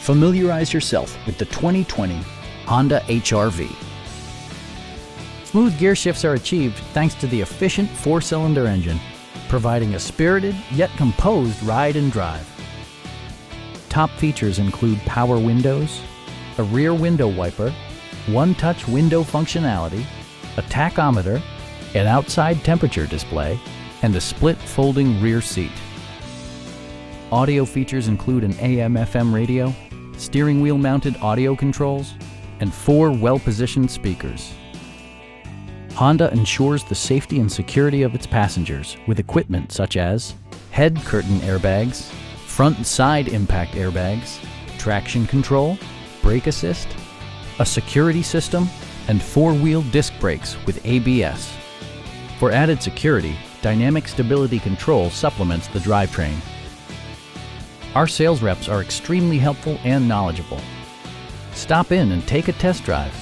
Familiarize yourself with the 2020 Honda HR-V. Smooth gear shifts are achieved thanks to the efficient 4-cylinder engine, providing a spirited yet composed ride and drive. Top features include power windows, a rear window wiper, one-touch window functionality, a tachometer, an outside temperature display, and a split folding rear seat. Audio features include an AM/FM radio, steering wheel mounted audio controls, and 4 well-positioned speakers. Honda ensures the safety and security of its passengers with equipment such as head curtain airbags, front and side impact airbags, traction control, brake assist, a security system, and 4-wheel disc brakes with ABS. For added security, dynamic stability control supplements the drivetrain. Our sales reps are extremely helpful and knowledgeable. Stop in and take a test drive.